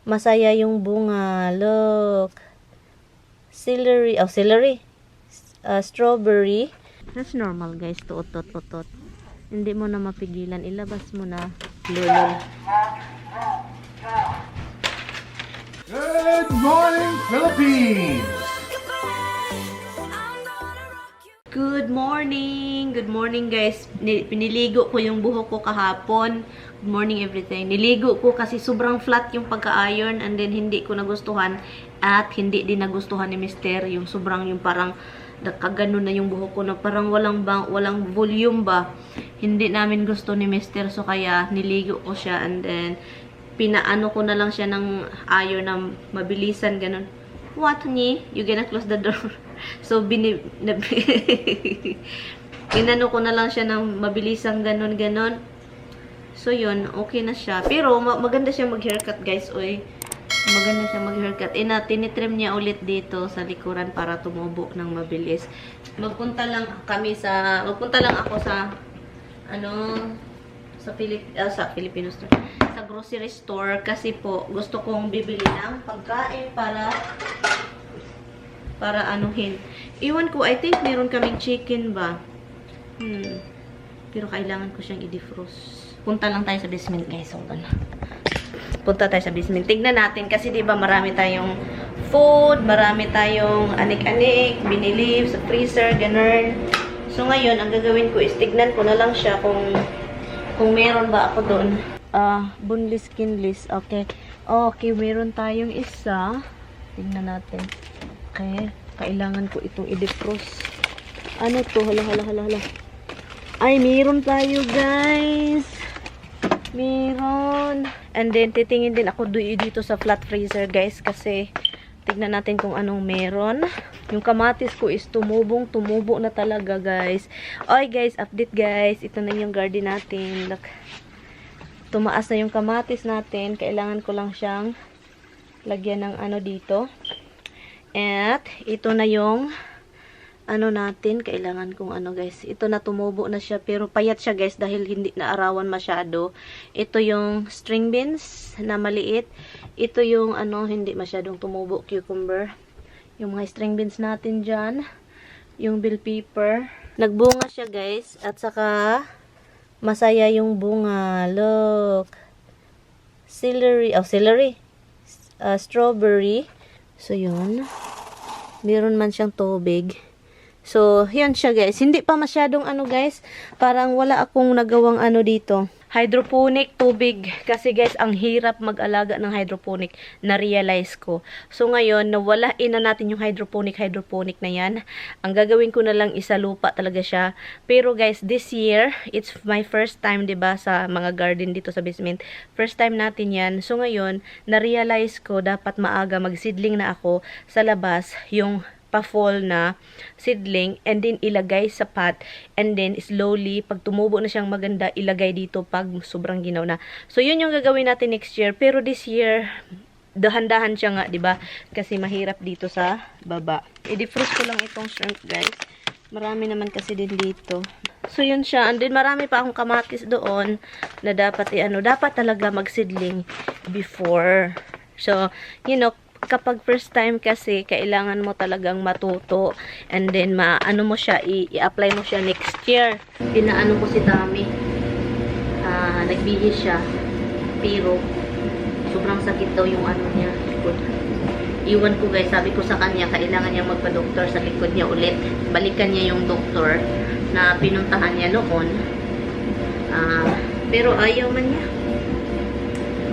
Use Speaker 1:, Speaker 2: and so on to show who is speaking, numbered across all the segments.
Speaker 1: Masaya yung bunga. Look. Celery. Oh, celery. Strawberry. That's normal guys. To utot-utot. Hindi mo na mapigilan. Ilabas mo na. Lulol.
Speaker 2: Good morning, Philippines!
Speaker 1: Good morning! Good morning guys. Piniligo ko yung buhok ko kahapon. Good morning everything. Niligo ko kasi sobrang flat yung pagka-iron and then hindi ko nagustuhan at hindi din nagustuhan ni Mister yung sobrang yung parang nakaganon na yung buhok ko na parang walang volume ba. Hindi namin gusto ni Mister so kaya niligo ko siya and then pinaano ko na lang siya ng iron na mabilisan ganun. What ni? You gonna close the door. So, inano ko na lang siya ng mabilisang ganon. So, yun. Okay na siya. Pero, maganda siya mag-haircut, guys. Oy. Maganda siya mag-haircut. Tinitrim niya ulit dito sa likuran para tumubo ng mabilis. Magpunta lang ako sa, sa Filipino store. Sa grocery store. Kasi po, gusto kong bibili ng pagkain para anuhin. Iwan ko, I think meron kaming chicken ba? Pero kailangan ko siyang i-defrost. Punta lang tayo sa basement, guys. Hold on. Punta tayo sa basement. Tignan natin kasi 'di ba marami tayong food, marami tayong anik-anik, binili sa freezer, ganun. So ngayon, ang gagawin ko is tignan ko na lang siya kung meron ba ako doon. Boneless, skinless. Okay. Okay, meron tayong isa. Tignan natin. Okay, kailangan ko itong i-defrost. Ano to? Hala. Ay, meron tayo, guys. Meron. And then, titingin din ako dito sa flat freezer, guys. Kasi, tignan natin kung anong meron. Yung kamatis ko is tumubo na talaga, guys. Oy, guys, update, guys. Ito na yung garden natin. Look. Tumaas na yung kamatis natin. Kailangan ko lang siyang lagyan ng dito. At, ito na yung natin, kailangan kong guys. Ito na tumubo na siya, pero payat siya guys dahil hindi na arawan masyado. Ito yung string beans na maliit. Ito yung hindi masyadong tumubo, cucumber. Yung mga string beans natin dyan. Yung bell pepper. Nagbunga siya guys, at saka masaya yung bunga. Look. Celery. Oh, celery. Strawberry. So, yun. Meron man siyang tubig. So, yun siya guys. Hindi pa masyadong guys. Parang wala akong nagawang dito. Hydroponic tubig. Kasi guys, ang hirap mag-alaga ng hydroponic. Na-realize ko. So, ngayon, nawalain na natin yung hydroponic na yan. Ang gagawin ko na lang isa lupa talaga siya. Pero guys, this year, it's my first time, diba, sa mga garden dito sa basement. First time natin yan. So, ngayon, na-realize ko, dapat maaga mag-seedling na ako sa labas yung pa-fall na seedling and then ilagay sa pot and then slowly pag tumubo na siyang maganda ilagay dito pag sobrang ginaw na. So yun yung gagawin natin next year, pero this year dahan-dahan siya nga, 'di ba? Kasi mahirap dito sa baba. I-defrost ko lang itong shrimp, guys. Marami naman kasi din dito. So yun siya, and then marami pa akong kamatis doon na dapat dapat talaga mag-seedling before. So, kapag first time kasi, kailangan mo talagang matuto. And then, mo siya, i-apply mo siya next year. Pinaano ko si Tami. Nagbihis siya. Pero, sobrang sakit daw yung niya. Likod. Iwan ko guys, sabi ko sa kanya, kailangan niya magpa-doktor sa likod niya ulit. Balikan niya yung doktor na pinuntahan niya noon. Pero ayaw man niya.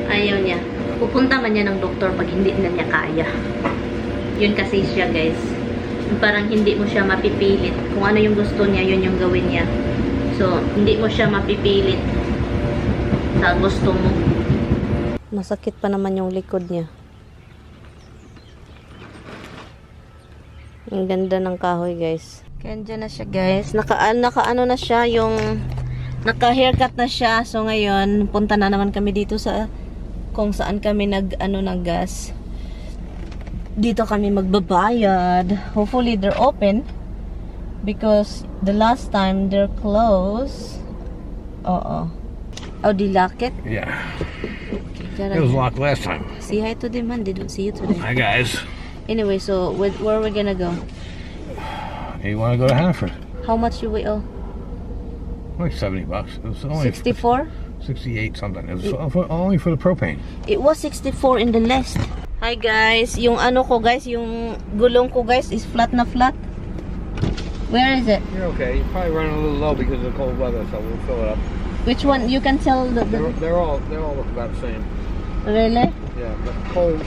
Speaker 1: Ayaw niya. Pupunta man niya ng doktor pag hindi na niya kaya. Yun kasi siya guys. Parang hindi mo siya mapipilit. Kung ano yung gusto niya, yun yung gawin niya. So, hindi mo siya mapipilit sa gusto mo. Masakit pa naman yung likod niya. Ang ganda ng kahoy guys. Kaya dyan na siya guys. Naka-ano na siya yung naka-haircut na siya. So, ngayon, punta na naman kami dito sa kung saan kami ng gas. Dito kami magbabayad. Hopefully they're open because the last time they're closed. Oh, do you lock it?
Speaker 2: Yeah.
Speaker 1: Okay, gotta
Speaker 2: It was locked last time.
Speaker 1: see hi to them, man. They don't see you today.
Speaker 2: Hi guys.
Speaker 1: Anyway, so where are we gonna go?
Speaker 2: Hey, you want to go to Hanford?
Speaker 1: How much you we owe?
Speaker 2: Like $70. It was only
Speaker 1: 64?
Speaker 2: 68 something. It was only for the propane.
Speaker 1: It was 64 in the list. Hi guys, yung ano ko guys, yung gulong ko guys is flat na flat. Where is it?
Speaker 2: You're okay. You're probably running a little low because of the cold weather, so we'll fill it up.
Speaker 1: Which one? You can tell
Speaker 2: They're all look about the same.
Speaker 1: Really?
Speaker 2: Yeah, but cold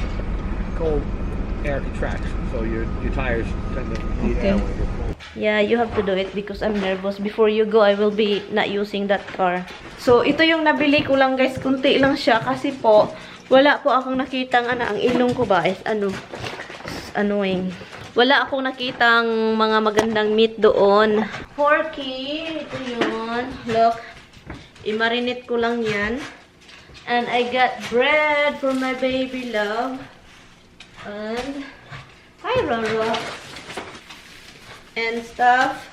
Speaker 2: air contracts, so your tires tend to need air when it gets cold.
Speaker 1: Yeah, you have to do it because I'm nervous. Before you go, I will be not using that car. So, ito yung nabili ko lang guys. Kunti lang siya kasi po, wala po akong nakitang ang ilong ko ba is annoying. Wala akong nakitang mga magandang meat doon. Porky, ito yun. Look, i-marinate ko lang yan. And I got bread for my baby love. And, hi Roro. And stuff.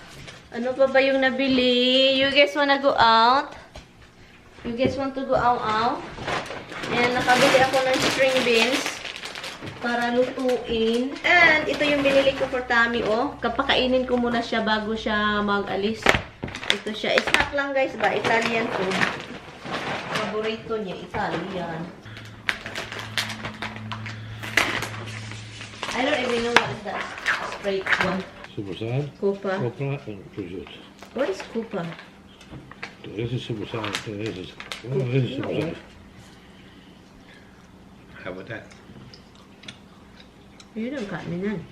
Speaker 1: Ano pa ba yung nabili? You guys wanna go out? You guys want to go out? And nakabili ako ng string beans para lutuin. And ito yung binili ko for Tammy, oh. Kapakainin ko muna siya bago siya mag-alis. Ito siya. Snack lang guys ba? Italian food. Paborito niya, Italian. I don't even know what is that straight one.
Speaker 2: Super sad.
Speaker 1: Kupa.
Speaker 2: Copra and prosciutto.
Speaker 1: What is kupa?
Speaker 2: This is super sad. This is super sad. How about that?
Speaker 1: You don't cut me none.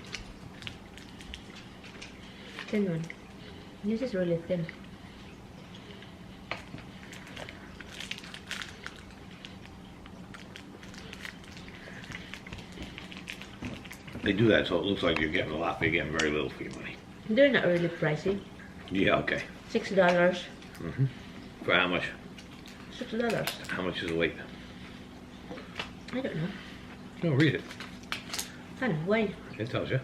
Speaker 1: Thin one. This is really thin.
Speaker 2: They do that so it looks like you're getting a lot, but you're getting very little for your money.
Speaker 1: They're not really pricey.
Speaker 2: Yeah, okay.
Speaker 1: $6.
Speaker 2: For how much?
Speaker 1: $6.
Speaker 2: How much is the weight?
Speaker 1: I don't know.
Speaker 2: No, read it.
Speaker 1: I don't know. Why?
Speaker 2: It tells you.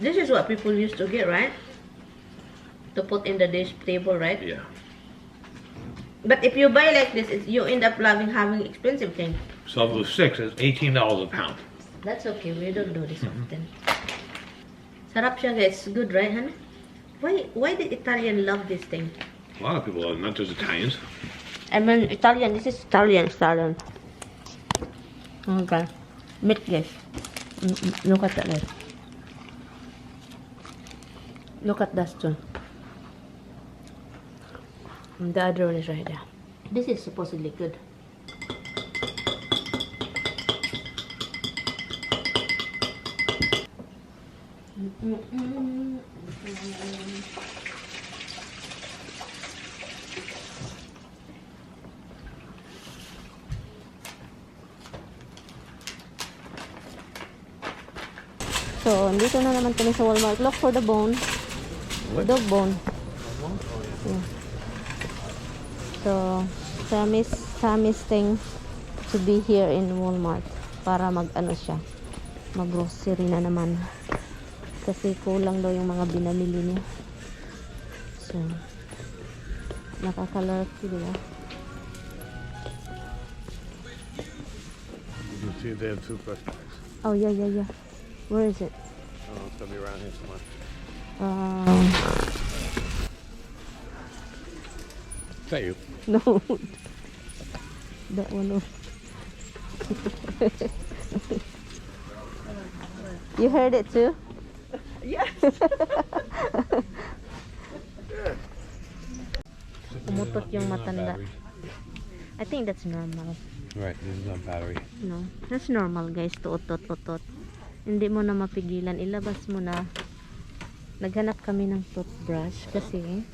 Speaker 1: This is what people used to get, right? To put in the dish table, right?
Speaker 2: Yeah.
Speaker 1: But if you buy like this, you end up having expensive thing.
Speaker 2: So if it was 6, it's $18 a pound.
Speaker 1: That's okay. We don't do this often. Sarap siya guys. Good, right, honey? Why did Italian love this thing?
Speaker 2: A lot of people love it, not just Italians.
Speaker 1: I mean Italian. This is Italian. Okay. Meat guys. Look at that guys. Look at that one. And the other one is right there. This is supposedly good. So, dito na naman kami sa Walmart. Look for the bone. Dog bone. Yeah. So, Sammy's thing to be here in Walmart para mag-ano siya. Mag-grocery na naman. Kasi kulang daw yung mga binamili niya. So, nakakalurky, diba?
Speaker 2: You can see they have toothbrush bags.
Speaker 1: Oh, yeah. Where is it?
Speaker 2: Oh, it's gonna be around here somewhere. Is that you?
Speaker 1: No. That one. No. You heard it too?
Speaker 3: Yes.
Speaker 1: Umutot yung matanda. I think that's normal.
Speaker 2: Right, this is on battery.
Speaker 1: No, that's normal guys, to utot. Hindi mo na mapigilan, ilabas mo na. Naghanap kami ng toothbrush kasi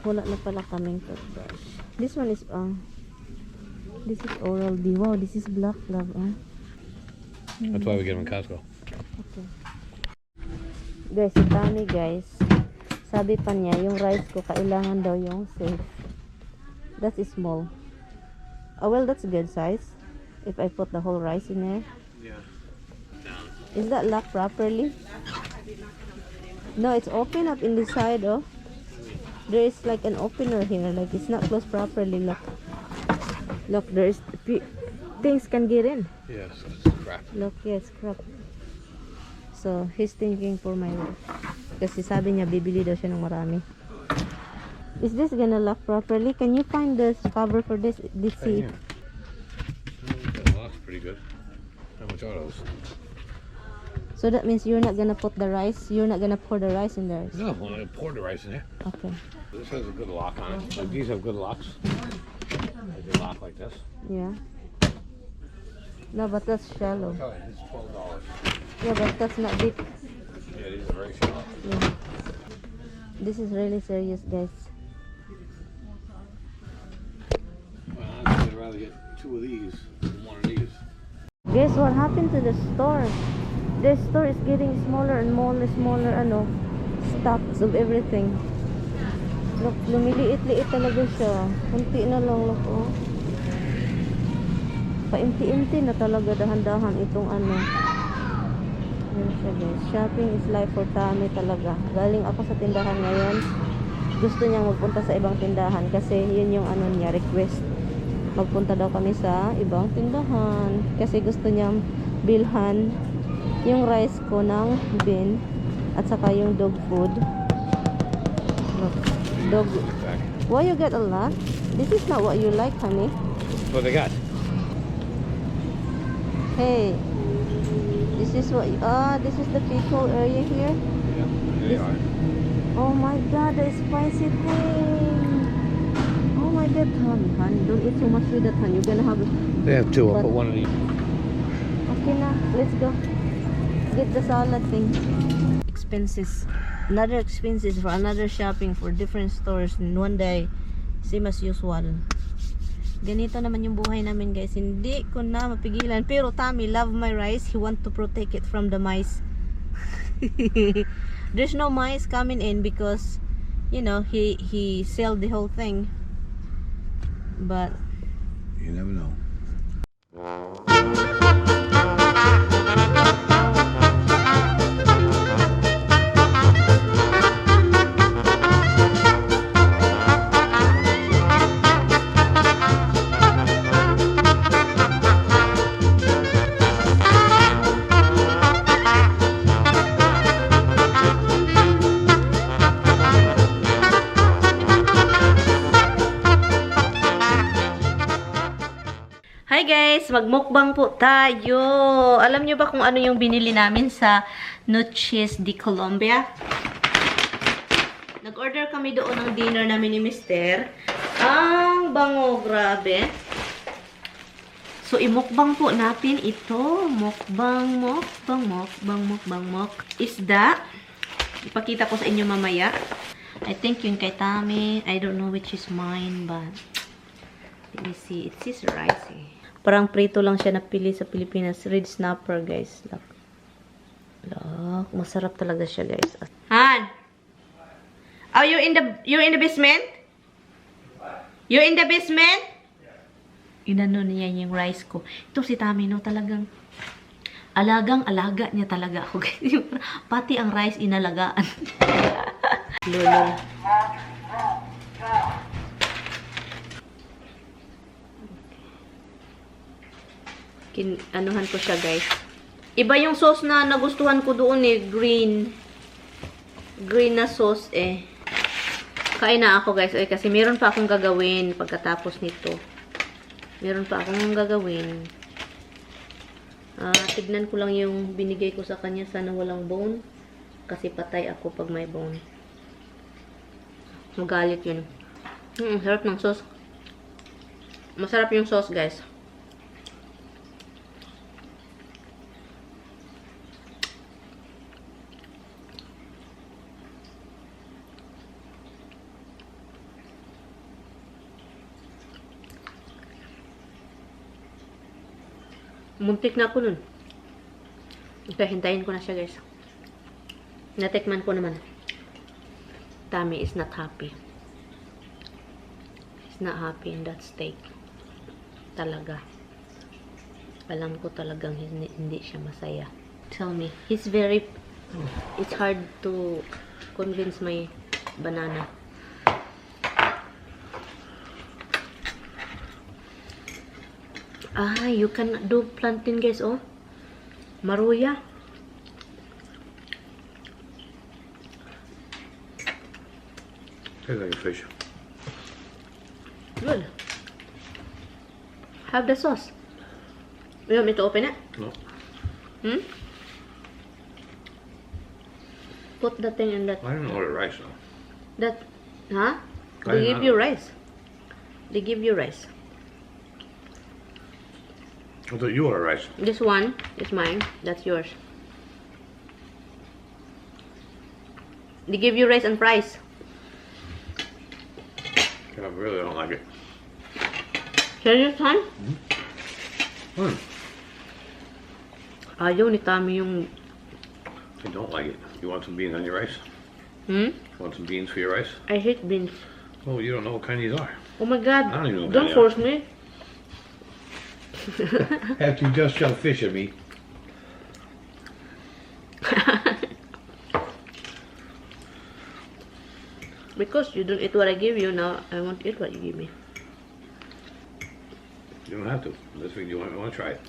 Speaker 1: wala na pala kaming toothbrush. This one is this is Oral-B. Wow, this is black love.
Speaker 2: That's why we get them in Costco.
Speaker 1: Okay. Guys, si Tammy guys, sabi pa niya, yung rice ko kailangan daw yung safe. That is small. Oh well, that's a good size. If I put the whole rice in there.
Speaker 2: Yeah.
Speaker 1: Is that locked properly? No, it's open up in the side, oh. There is like an opener here, like it's not closed properly. Look, look, there is things can get in.
Speaker 2: Yes, it's crap.
Speaker 1: Look, yes, crap. So he's thinking for my wife. Kasi sabi niya bibili daw siya ng marami. Is this gonna lock properly? Can you find the cover for this seat?
Speaker 2: Yeah. That locks pretty good. How much are those?
Speaker 1: So that means you're not gonna put the rice. You're not gonna pour the rice in there.
Speaker 2: No, I'm gonna pour the rice in there.
Speaker 1: Okay.
Speaker 2: This has a good lock on it. Like these have good locks. They can lock like this.
Speaker 1: Yeah. No, but that's shallow.
Speaker 2: Oh, this is $12.
Speaker 1: Yeah, but that's not deep.
Speaker 2: Yeah, these are very shallow.
Speaker 1: Yeah. This is really serious, guys.
Speaker 2: Well, I'd rather get 2 of these than 1 of these.
Speaker 1: Guess what happened to the store? The store is getting smaller and smaller, stocks of everything. Look, lumiliit-liit talaga siya. Kunti na lang, look, oh. Paimti-imti na talaga, dahan-dahan itong Yan siya, guys. Shopping is life for Tami talaga. Galing ako sa tindahan ngayon. Gusto niyang magpunta sa ibang tindahan kasi yun yung niya, request. Magpunta daw kami sa ibang tindahan kasi gusto niyang bilhan yung rice ko ng bin at saka yung dog food. Look, dog. Why you get a lot? This is not what you like, honey.
Speaker 2: That's what they got.
Speaker 1: Hey, this is what this is the pickle area here.
Speaker 2: Yeah, there they are.
Speaker 1: Oh my god, the spicy thing. Oh my god, honey, don't eat too much with that, honey. You're gonna have
Speaker 2: They have 2. I'll put 1 of these.
Speaker 1: Okay na, let's go. Get the salad thing. Expenses. Another expenses for another shopping for different stores in one day. Same as usual. Ganito naman yung buhay namin, guys. Hindi ko na mapigilan. Pero Tommy love my rice. He want to protect it from the mice. There's no mice coming in because, you know, he sold the whole thing. But
Speaker 2: You never know.
Speaker 1: hi guys, magmukbang po tayo. Alam nyo ba kung ano yung binili namin sa Noches de Colombia? Nag-order kami doon ng dinner namin ni Mister. Ang bango, grabe. So, imukbang po natin ito. Mukbang. Isda. Ipakita ko sa inyo mamaya. I think yung kay Tami. I don't know which is mine, but let me see. It says rice eh. Parang prito lang siya napili sa Pilipinas. Red snapper, guys. Look. Look. Masarap talaga siya, guys. Han! Oh, you're in the basement? You're in the basement? Inano niya yung rice ko. Ito si Tami, no? Talagang alagang-alaga niya talaga ako, guys. Pati ang rice inalagaan. Lolo. Anuhan ko siya, guys. Iba yung sauce na nagustuhan ko doon eh. Green na sauce eh. Kain na ako, guys. Kasi meron pa akong gagawin pagkatapos nito. Meron pa akong gagawin. Tignan ko lang yung binigay ko sa kanya. Sana walang bone. Kasi patay ako pag may bone. Magalit yun. Sarap ng sauce. Masarap yung sauce, guys. Muntik na ako nun. Okay, hintayin ko na siya, guys. Natikman ko naman. Tami is not happy. He's not happy in that steak. Talaga. Alam ko talagang hindi siya masaya. Tell me, he's very... It's hard to convince my banana. Ah, you can do plantain, guys, oh. Maruya.
Speaker 2: Tastes like a fish.
Speaker 1: Good. Have the sauce. You want me to open it?
Speaker 2: No.
Speaker 1: Hmm? Put the thing in that.
Speaker 2: I don't order rice though.
Speaker 1: That, huh?
Speaker 2: I
Speaker 1: They
Speaker 2: didn't
Speaker 1: give
Speaker 2: know.
Speaker 1: you rice. They give you rice.
Speaker 2: I thought you order rice.
Speaker 1: This one is mine. That's yours. They give you rice and fries.
Speaker 2: I really don't like it.
Speaker 1: Serious, hon?
Speaker 2: Hmm.
Speaker 1: Ayaw ni Tommy yung...
Speaker 2: I don't like it. You want some beans on your rice?
Speaker 1: Hmm?
Speaker 2: Want some beans for your rice?
Speaker 1: I hate beans.
Speaker 2: Oh, you don't know what kind these are.
Speaker 1: Oh my God.
Speaker 2: I don't even know what
Speaker 1: Don't
Speaker 2: they
Speaker 1: force me.
Speaker 2: After you just shove fish at me.
Speaker 1: Because you don't eat what I give you, now I won't eat what you give me.
Speaker 2: You don't have to. This week you want to try it.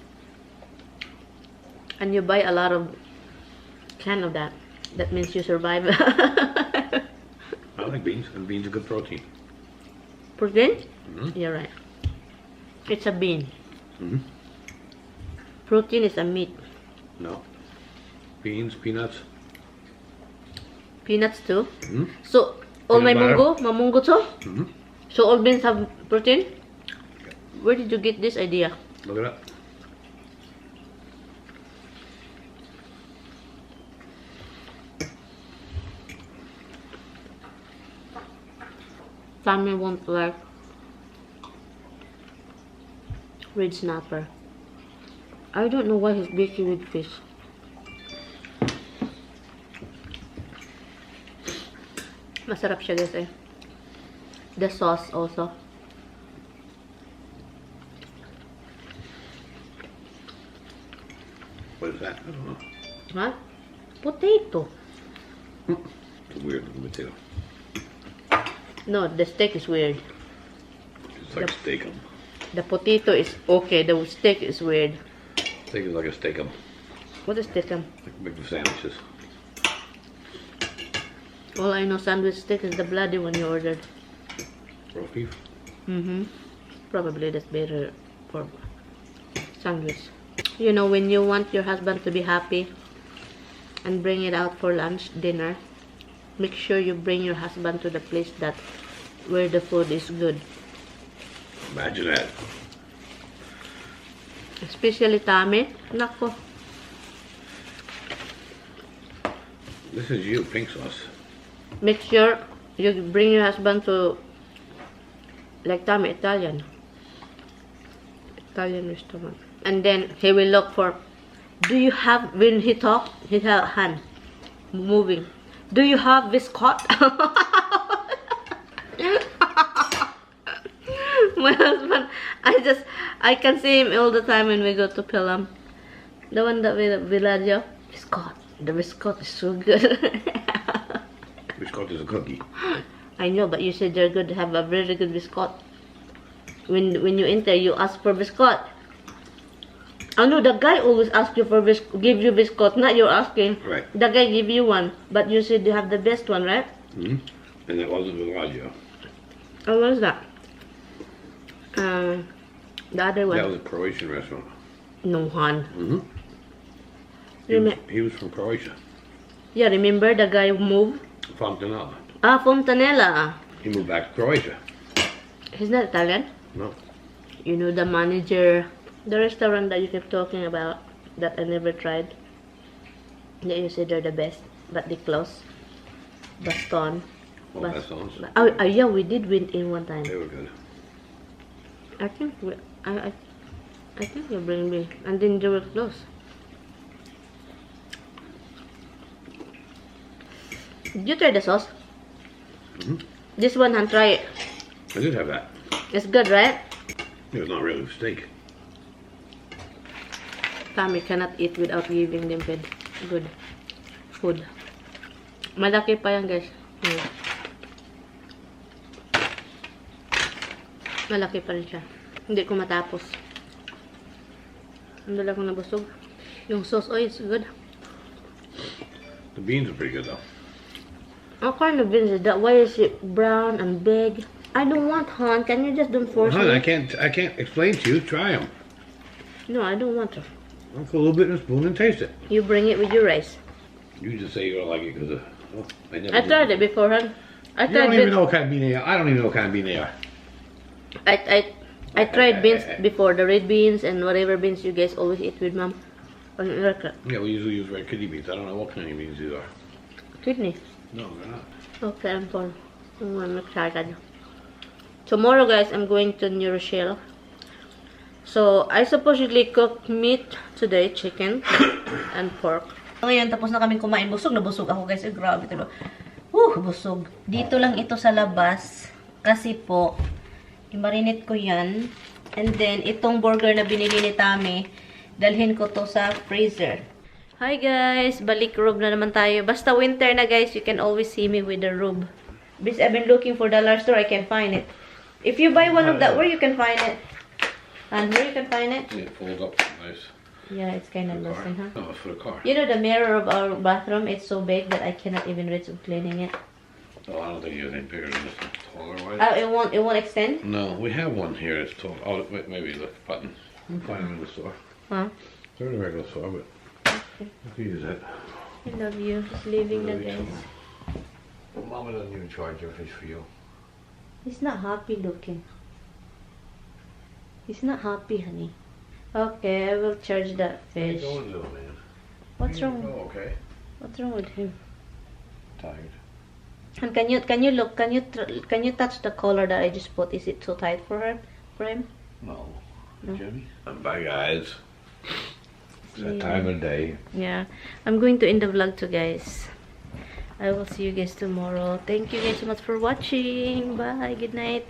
Speaker 1: And you buy a lot of can of that. That means you survive.
Speaker 2: I like beans, and beans are good protein.
Speaker 1: Protein?
Speaker 2: Mm-hmm.
Speaker 1: You're right. It's a bean.
Speaker 2: Mm-hmm.
Speaker 1: Protein is a meat.
Speaker 2: No. Beans, peanuts.
Speaker 1: Peanuts too.
Speaker 2: Mm-hmm.
Speaker 1: So, all my
Speaker 2: Peanut butter.
Speaker 1: mungo too?
Speaker 2: Mm-hmm.
Speaker 1: So all beans have protein? Where did you get this idea?
Speaker 2: Look it up.
Speaker 1: Tommy won't like red snapper. I don't know why he's baking with fish. Masarap siya guys eh. The sauce also.
Speaker 2: What is that? I don't know.
Speaker 1: Huh? Potato.
Speaker 2: It's a weird looking potato.
Speaker 1: No, the steak is weird.
Speaker 2: It's like steakum.
Speaker 1: The potato is okay. The steak is weird.
Speaker 2: Steak is like a steakum.
Speaker 1: What is steak?
Speaker 2: Like big sandwiches.
Speaker 1: All I know sandwich steak is the bloody one you ordered.
Speaker 2: Roast beef.
Speaker 1: Mm-hmm. Probably that's better for sandwich. You know, when you want your husband to be happy and bring it out for lunch, dinner, make sure you bring your husband to the place that where the food is good.
Speaker 2: Imagine that.
Speaker 1: Especially Tommy. Nako.
Speaker 2: This is you, pink sauce.
Speaker 1: Make sure you bring your husband to like Tommy, Italian restaurant. And then he will look for, do you have, when he talk, his hand moving. Do you have biscuit? My husband, I can see him all the time when we go to Pelham. The one that with Villaggio. Biscuit. The biscuit is so good.
Speaker 2: Biscuit is a cookie.
Speaker 1: I know, but you said you're good to have a very good biscuit. When you enter, you ask for biscuit. I know the guy always asks you for give you biscuit, not you're asking.
Speaker 2: Right.
Speaker 1: The guy give you one, but you said you have the best one, right?
Speaker 2: Mm-hmm. And that wasn't Villaggio.
Speaker 1: Oh, what is that? The other one.
Speaker 2: That was a Croatian restaurant.
Speaker 1: No, hon.
Speaker 2: Mm-hmm. He was from Croatia.
Speaker 1: Yeah, remember the guy who moved?
Speaker 2: Fontanella.
Speaker 1: Ah, Fontanella.
Speaker 2: He moved back to Croatia.
Speaker 1: He's not Italian.
Speaker 2: No.
Speaker 1: You know the manager, the restaurant that you kept talking about that I never tried. That you said they're the best, but they closed. Baston.
Speaker 2: Oh, Bastons.
Speaker 1: Oh, yeah, we did win in one time.
Speaker 2: They were good.
Speaker 1: I think I think you bring me, and then they were close. Did you try the sauce?
Speaker 2: Mm-hmm.
Speaker 1: This one, and try it.
Speaker 2: I did have that.
Speaker 1: It's good, right?
Speaker 2: It was not really a steak.
Speaker 1: Tommy cannot eat without giving them good food. Malaki pa yan, guys. Malaki pa rin siya. Hindi ko matapos. Ang dala ko nabusog. Yung sauce, oh, it's good.
Speaker 2: The beans are pretty good though.
Speaker 1: What kind of beans is that? Why is it brown and big? I don't want, hon. Can you just don't force
Speaker 2: Hon,
Speaker 1: me?
Speaker 2: I can't explain to you. Try them.
Speaker 1: No, I don't want to.
Speaker 2: I'll put a little bit in a spoon and taste it.
Speaker 1: You bring it with your rice.
Speaker 2: You just say you don't like it because I never.
Speaker 1: I tried it before, hon. I
Speaker 2: You
Speaker 1: tried
Speaker 2: don't even
Speaker 1: beans.
Speaker 2: know what kind of bean they are. I don't even know what kind of bean they are.
Speaker 1: I tried beans before, the red beans and whatever beans you guys always eat with mom. On America.
Speaker 2: Yeah, we usually use red kidney beans. I don't know what kind of beans these are.
Speaker 1: Kidney.
Speaker 2: No, they're not.
Speaker 1: Okay, I'm fine. I'm excited. Tomorrow, guys, I'm going to New Rochelle. So, I supposedly cook meat today, chicken and pork. Ngayon, tapos na kaming kumain. Busog na busog ako, guys. Grabe ito. Busog. Dito lang ito sa labas. Kasi po, i-marinate ko yan. And then, itong burger na binili ni Tami, dalhin ko to sa freezer. Hi guys! Balik robe na naman tayo. Basta winter na guys, you can always see me with the robe. Because I've been looking for dollar store, I can't find it. If you buy one of that, where you can find it? And where you can find it?
Speaker 2: Yeah, it folds up nice.
Speaker 1: Yeah, it's kind of
Speaker 2: For the
Speaker 1: loose, huh?
Speaker 2: car. No, it's for the car.
Speaker 1: You know, the mirror of our bathroom, it's so big that I cannot even reach of cleaning it.
Speaker 2: Oh, I don't think you have anything bigger than this. Taller, wide.
Speaker 1: It won't extend?
Speaker 2: No, we have one here that's tall. Oh, wait, maybe look, button. You can find them in the store.
Speaker 1: Huh?
Speaker 2: They're in the regular store, but you can use that.
Speaker 1: I love you. Just leaving the
Speaker 2: Love you too.
Speaker 1: guys.
Speaker 2: Well, Mama doesn't even charge your fish for you.
Speaker 1: He's not happy looking. He's not happy, honey. Okay, I will charge that fish.
Speaker 2: How you doing, little man?
Speaker 1: What's wrong?
Speaker 2: Oh, okay.
Speaker 1: What's wrong with him?
Speaker 2: Tired.
Speaker 1: And can you look? Can you touch the collar that I just put? Is it too tight for her? For him?
Speaker 2: No.
Speaker 1: No.
Speaker 2: Jimmy? Bye, guys. It's that time of day.
Speaker 1: Yeah. I'm going to end the vlog too, guys. I will see you guys tomorrow. Thank you guys so much for watching. Bye. Good night.